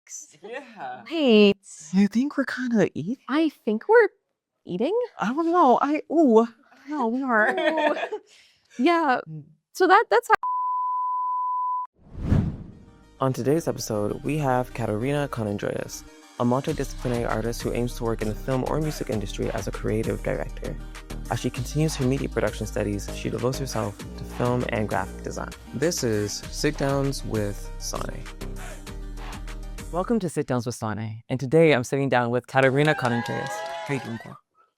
mix. Yeah. Wait. You think we're kind of eating? I think we're eating. I don't know. No, we are. Ooh. Yeah. So that's how. On today's episode, we have Katerina Konandreas, a multidisciplinary artist who aims to work in the film or music industry as a creative director. As she continues her media production studies, she devotes herself to film and graphic design. This is Sit Downs with SANE. Welcome to Sit Downs with SANE, and today I'm sitting down with Katerina Konandreas. How are you doing, girl?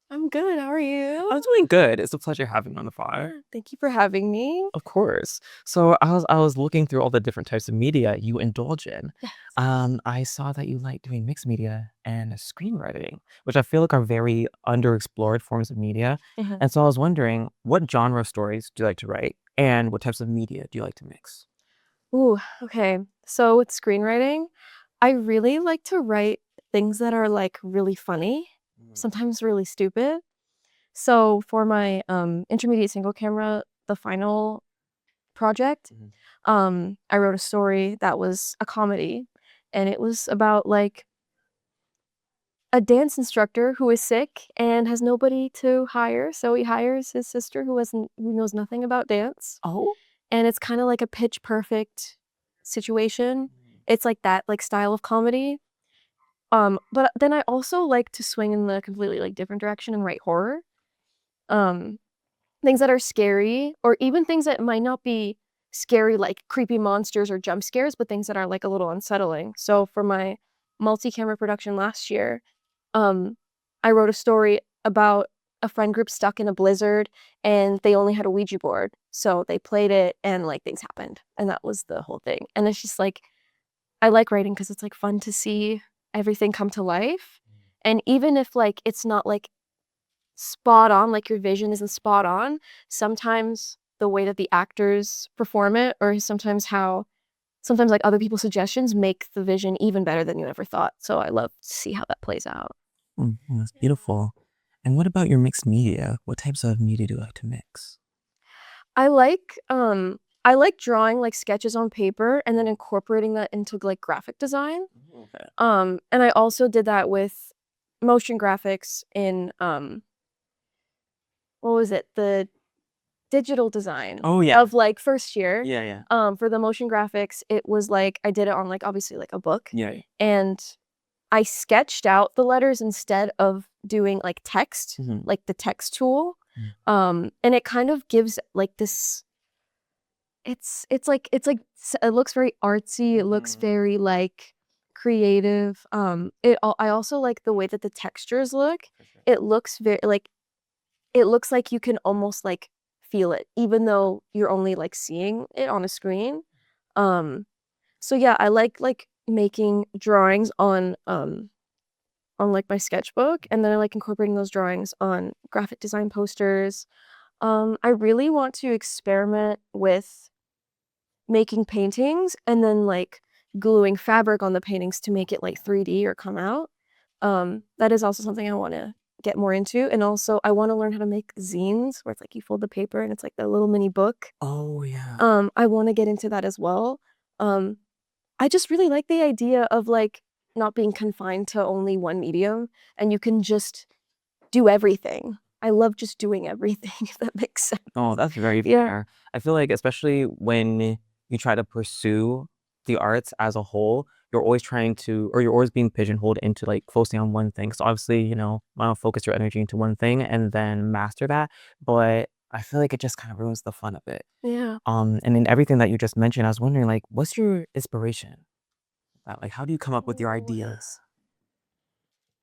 I'm good. How are you? I'm doing good. It's a pleasure having you on the fire. Thank you for having me. Of course. So I was looking through all the different types of media you indulge in. Yes. I saw that you like doing mixed media and screenwriting, which I feel like are very underexplored forms of media. Mhm. And so I was wondering, what genre of stories do you like to write, and what types of media do you like to mix? Ooh, okay. So with screenwriting, I really like to write things that are like really funny, sometimes really stupid. So for my intermediate single camera, the final project, I wrote a story that was a comedy, and it was about like a dance instructor who is sick and has nobody to hire, so he hires his sister who knows nothing about dance. Oh, And it's kind of like a pitch perfect situation. It's like that like style of comedy. But then I also like to swing in the completely like different direction and write horror. Um, Things that are scary, or even things that might not be scary like creepy monsters or jump scares, but things that are like a little unsettling. So for my multi-camera production last year, I wrote a story about a friend group stuck in a blizzard and they only had a Ouija board. So they played it and like things happened. And that was the whole thing. And it's just like, I like writing because it's like fun to see everything come to life. And even if like it's not like spot on, like your vision isn't spot on, sometimes the way that the actors perform it, or sometimes like other people's suggestions make the vision even better than you ever thought. So I love to see how that plays out. that's beautiful. And what about your mixed media? What types of media do you like to mix? I like drawing like sketches on paper and then incorporating that into like graphic design. Okay. And I also did that with motion graphics in what was it? The digital design Oh, yeah. of like first year. Yeah. For the motion graphics, it was like I did it on like obviously like a book. Yeah. And I sketched out the letters instead of doing like text, like the text tool. And it kind of gives like this, it's like it looks very artsy, it looks very like creative. I also like the way that the textures look. It looks very like, it looks like you can almost like feel it even though you're only like seeing it on a screen. So yeah, I like making drawings on like my sketchbook, and then I like incorporating those drawings on graphic design posters. I really want to experiment with making paintings and then like gluing fabric on the paintings to make it like 3D or come out. That is also something I want to get more into. And also I want to learn how to make zines where it's like you fold the paper and it's like the little mini book. Oh, yeah. I want to get into that as well. I just really like the idea of like not being confined to only one medium, and you can just do everything. I love just doing everything, if that makes sense. Oh, that's very Yeah. fair. I feel like especially when you try to pursue the arts as a whole, you're always being pigeonholed into like focusing on one thing. So obviously, why not focus your energy into one thing and then master that? But I feel like it just kind of ruins the fun of it. Yeah. And in everything that you just mentioned, I was wondering like, what's your inspiration? Like, how do you come up with your ideas?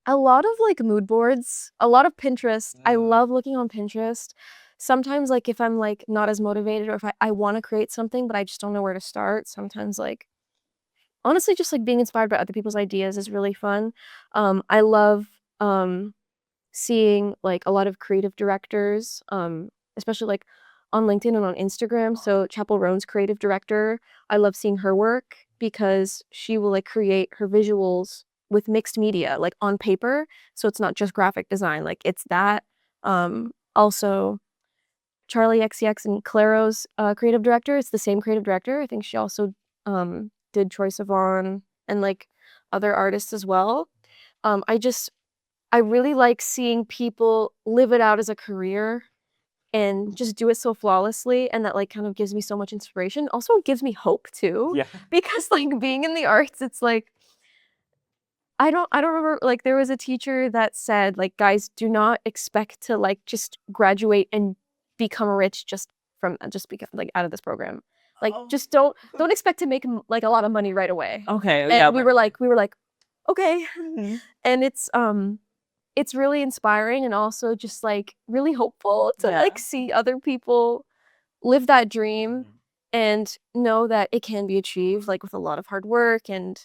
A lot of like mood boards, a lot of Pinterest. I love looking on Pinterest. Sometimes like if I'm like not as motivated, or if I want to create something but I just don't know where to start, sometimes like honestly just like being inspired by other people's ideas is really fun. I love seeing like a lot of creative directors, especially like on LinkedIn and on Instagram. So Chapel Roan's creative director, I love seeing her work because she will like create her visuals with mixed media, like on paper. So it's not just graphic design, like it's that. Also Charlie XCX and Claro's creative director, it's the same creative director. I think she also did Troye Sivan and like other artists as well. I really like seeing people live it out as a career and just do it so flawlessly, and that like kind of gives me so much inspiration. Also it gives me hope too. Yeah. Because like being in the arts, it's like I don't remember, like there was a teacher that said like, guys, do not expect to like just graduate and become rich just because like out of this program. Like just don't expect to make like a lot of money right away. Okay. And Yeah. we were like, okay. Mhm. And it's really inspiring and also just like really hopeful to like see other people live that dream and know that it can be achieved like with a lot of hard work and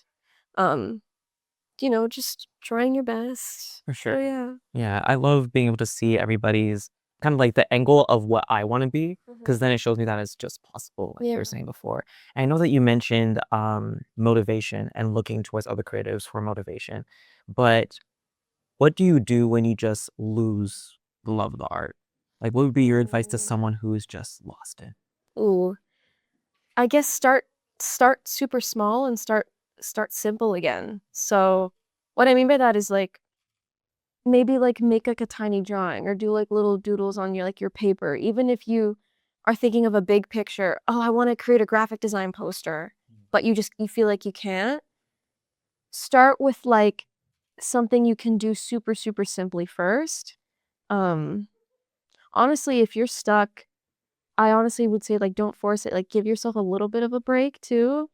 just trying your best. For So sure. yeah. Yeah, I love being able to see everybody's kind of like the angle of what I want to be, because then it shows me that it's just possible, like you were Yeah. saying before. And I know that you mentioned motivation and looking towards other creatives for motivation, but what do you do when you just lose the love of the art? Like, what would be your advice to someone who's just lost it? Ooh. I guess start super small and start simple again. So what I mean by that is like maybe like make like a tiny drawing or do like little doodles on your paper. Even if you are thinking of a big picture, oh, I want to create a graphic design poster, but you feel like you can't. Start with like something you can do super, super simply first. Honestly, if you're stuck, I honestly would say like don't force it. Like give yourself a little bit of a break too.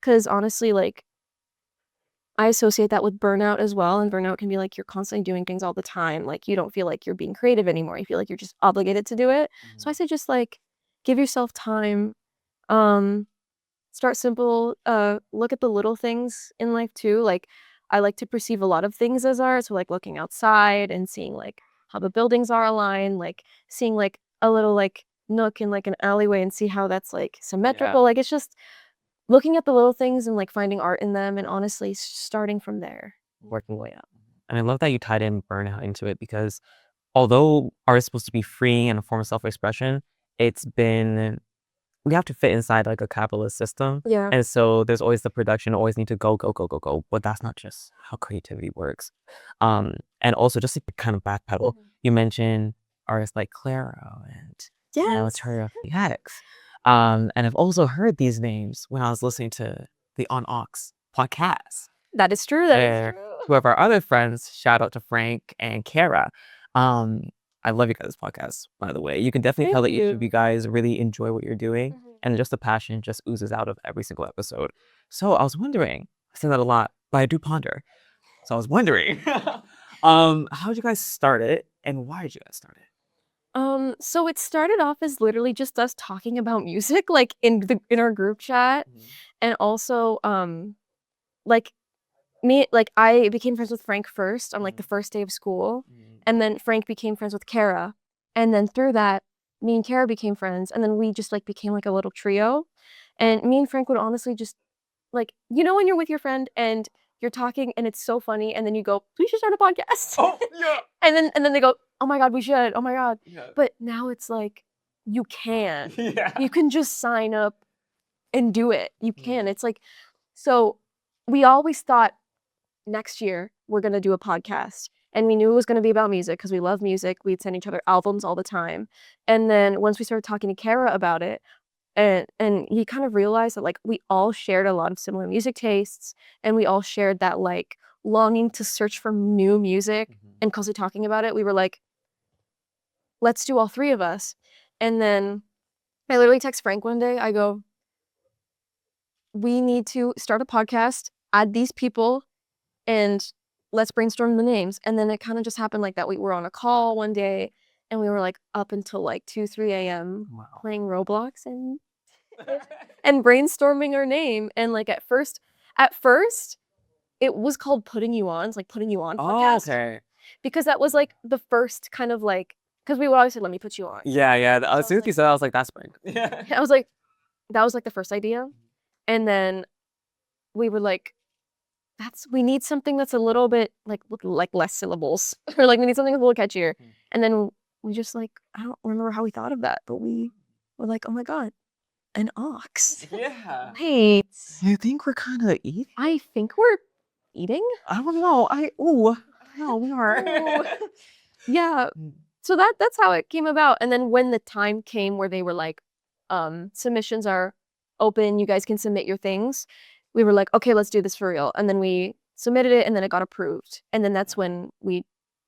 Cause honestly, like I associate that with burnout as well. And burnout can be like you're constantly doing things all the time. Like you don't feel like you're being creative anymore. You feel like you're just obligated to do it. So I say just like give yourself time. Um, Start simple. Look at the little things in life too. Like I like to perceive a lot of things as art. So like looking outside and seeing like how the buildings are aligned, like seeing like a little like nook in like an alleyway and see how that's like symmetrical. Like it's just looking at the little things and like finding art in them and honestly starting from there, working way up. And I love that you tied in burnout into it, because although art is supposed to be freeing and a form of self-expression, it's been we have to fit inside like a capitalist system. Yeah. And so there's always the production, always need to go, go, go, go, go. But that's not just how creativity works. And also just to kind of backpedal, you mentioned artists like Claro and Terra X. And I've also heard these names when I was listening to the On Ox podcast. That is true. Two of our other friends, shout out to Frank and Kara. I love you guys' podcast, by the way. You can definitely tell that each of you guys really enjoy what you're doing, and just the passion just oozes out of every single episode. So I was wondering, I say that a lot, but I do ponder. So I was wondering, how did you guys start it, and why did you guys start it? So it started off as literally just us talking about music, like in our group chat, and also like I became friends with Frank first on like the first day of school, and then Frank became friends with Kara, and then through that, me and Kara became friends, and then we just like became like a little trio, and me and Frank would honestly just like when you're with your friend and you're talking and it's so funny, and then you go, we should start a podcast. Oh, yeah. and then they go, oh my god, we should. Oh my god. Yeah. But now it's like you can. Yeah. You can just sign up and do it. You can. It's like so we always thought next year we're going to do a podcast, and we knew it was going to be about music because we love music. We'd send each other albums all the time, and then once we started talking to Kara about it, and he kind of realized that like we all shared a lot of similar music tastes, and we all shared that like longing to search for new music, and constantly talking about it, we were like, let's do all three of us. And then I literally text Frank one day, I go, we need to start a podcast, add these people, and let's brainstorm the names. And then it kind of just happened like that. We were on a call one day and we were like up until like 2, 3 a.m. playing Roblox and and brainstorming our name. And like at first it was called Putting You On. It's like Putting You On podcast. Oh, okay. Because that was like the first kind of like, because we would always say, let me put you on. Yeah, yeah. As soon as you said that, I was like, that's Frank. Yeah. I was like, that was like the first idea. And then we were like, we need something that's a little bit like less syllables, or like we need something that's a little catchier. And then we just like, I don't remember how we thought of that, but we were like, oh my god, an ox. Yeah. Wait, You think we're kind of evil? I think we're eating. I don't know. No, we are. Yeah. So that's how it came about. And then when the time came where they were like, submissions are open, you guys can submit your things, we were like, okay, let's do this for real. And then we submitted it and then it got approved. And then that's when we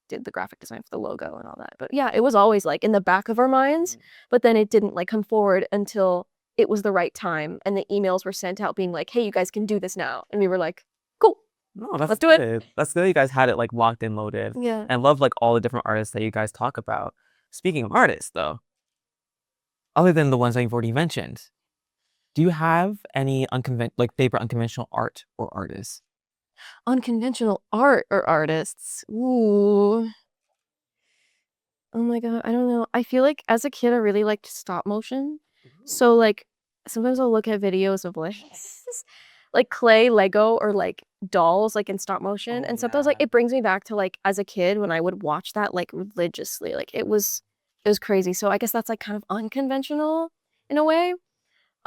did the graphic design for the logo and all that. But yeah, it was always like in the back of our minds, but then it didn't like come forward until it was the right time. And the emails were sent out being like, hey, you guys can do this now. And we were like, cool. No, that's Let's do it. good. That's good. You guys had it like locked and loaded. Yeah. And love like all the different artists that you guys talk about. Speaking of artists, though, other than the ones that you've already mentioned, do you have any favorite unconventional art or artists? Unconventional art or artists. Ooh. Oh my god, I don't know. I feel like as a kid I really liked stop motion. So like sometimes I'll look at videos of like clay, Lego, or like dolls like in stop motion. And sometimes like it brings me back to like as a kid when I would watch that like religiously. Like it was crazy. So I guess that's like kind of unconventional in a way.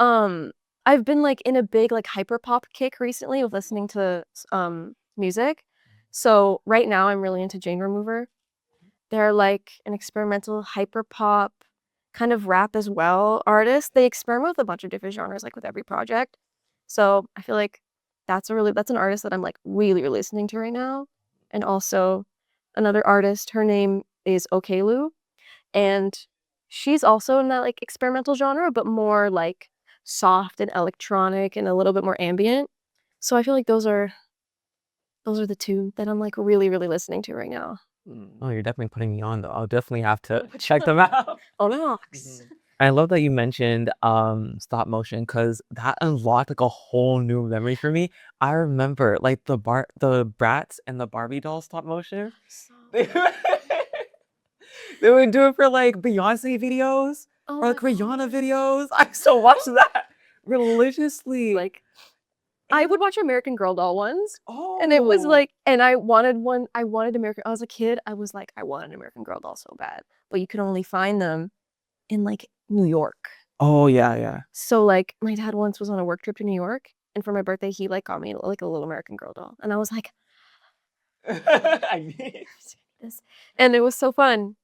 I've been like in a big like hyper pop kick recently with listening to music. So right now I'm really into Jane Remover. They're like an experimental hyper pop kind of rap as well artist. They experiment with a bunch of different genres like with every project. So I feel like that's an artist that I'm like really listening to right now. And also another artist, her name is Oklou, and she's also in that like experimental genre, but more like soft and electronic and a little bit more ambient. So I feel like those are the two that I'm like really listening to right now. Oh, you're definitely putting me on though. I'll definitely have to check them out. Oh no. I love that you mentioned stop motion because that unlocked like a whole new memory for me. I remember like the Bratz and the Barbie doll stop motion. They would do it for like Beyonce videos or like Rihanna videos. I still watch that religiously. Like I would watch American Girl doll ones. Oh, And it was like, and I wanted one. I wanted American. I was a kid. I was like, I wanted an American Girl doll so bad, but you could only find them in like New York. Oh yeah. So like, my dad once was on a work trip to New York, and for my birthday, he like got me like a little American Girl doll, and I was like, I need this, and it was so fun.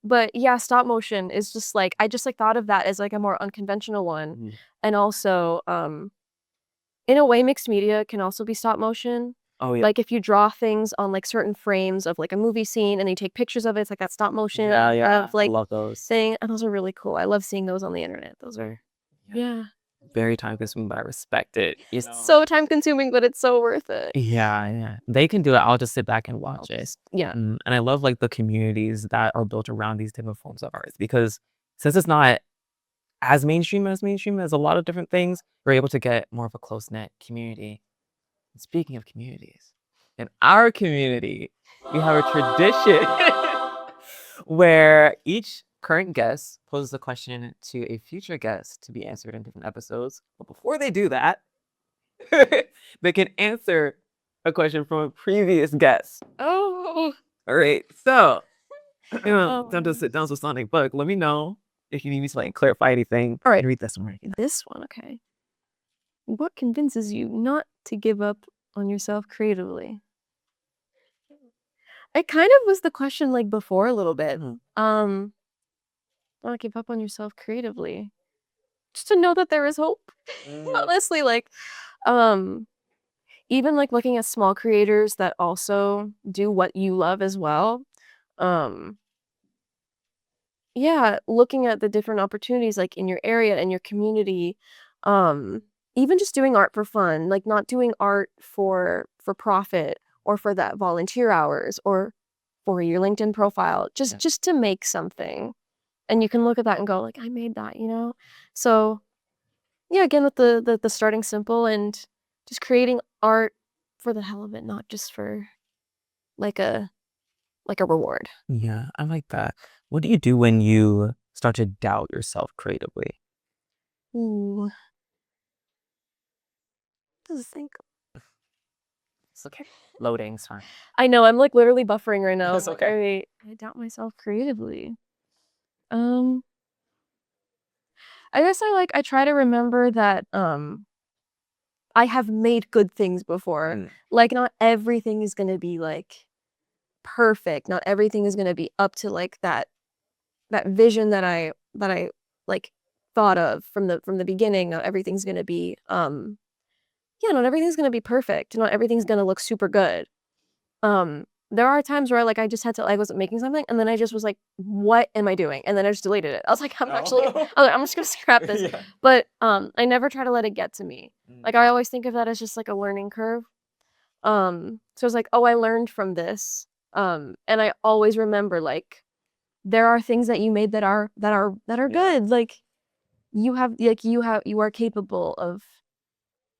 But yeah, stop motion is just like I just like thought of that as like a more unconventional one, and also in a way, mixed media can also be stop motion. Oh yeah. Like if you draw things on like certain frames of like a movie scene and you take pictures of it, it's like that stop motion of like I love those. thing. And those are really cool. I love seeing those on the internet. Those are Very time consuming, but I respect it. It's so time consuming, but it's so worth it. yeah. They can do it. I'll just sit back and watch it. Yeah. And I love like the communities that are built around these different forms of art because since it's not as mainstream as a lot of different things, we're able to get more of a close-knit community. And speaking of communities, in our community, we have a tradition where each current guest poses a question to a future guest to be answered in different episodes. But before they do that, they can answer a question from a previous guest. Oh. All right. So, time to sit down with Sonic Bug. Let me know if you need me to like clarify anything. All right. Read this one. This one, okay. What convinces you not to give up on yourself creatively? It kind of was the question like before a little bit. Not give up on yourself creatively. Just to know that there is hope. Honestly, like, even like looking at small creators that also do what you love as well. Yeah, looking at the different opportunities like in your area and your community. Even just doing art for fun, like not doing art for profit or for that volunteer hours or for your LinkedIn profile, just to make something. And you can look at that and go like, I made that, you know? So yeah, again, with the starting simple and just creating art for the hell of it, not just for like a reward. Yeah, I like that. What do you do when you start to doubt yourself creatively? Ooh. Does think. It's okay. Loading's fine. I know, I'm like literally buffering right now. It's okay. I doubt myself creatively. I guess I try to remember that I have made good things before. Like, not everything is gonna be like perfect. Not everything is gonna be up to like that vision that I like thought of from the beginning. Not everything's gonna be not everything's gonna be perfect. Not everything's gonna look super good. There are times where like I just had to, I wasn't making something and then I just was like, what am I doing? And then I just deleted it. I was like, I'm just gonna scrap this. But I never try to let it get to me. Like, I always think of that as just like a learning curve. So it's like, oh, I learned from this. And I always remember, like, there are things that you made that are good. Like, you are capable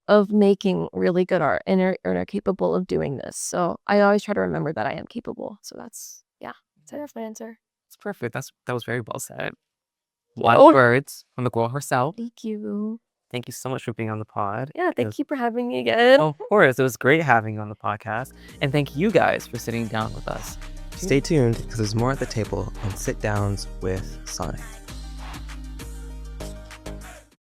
of making really good art and are capable of doing this. So I always try to remember that I am capable. So that's my answer. It's perfect. That was very well said. Wise words from the girl herself. Thank you. Thank you so much for being on the pod. Yeah, thank you for having me again. Of course, it was great having you on the podcast. And thank you guys for sitting down with us. Stay tuned because there's more at the table on Sit Downs with SANE.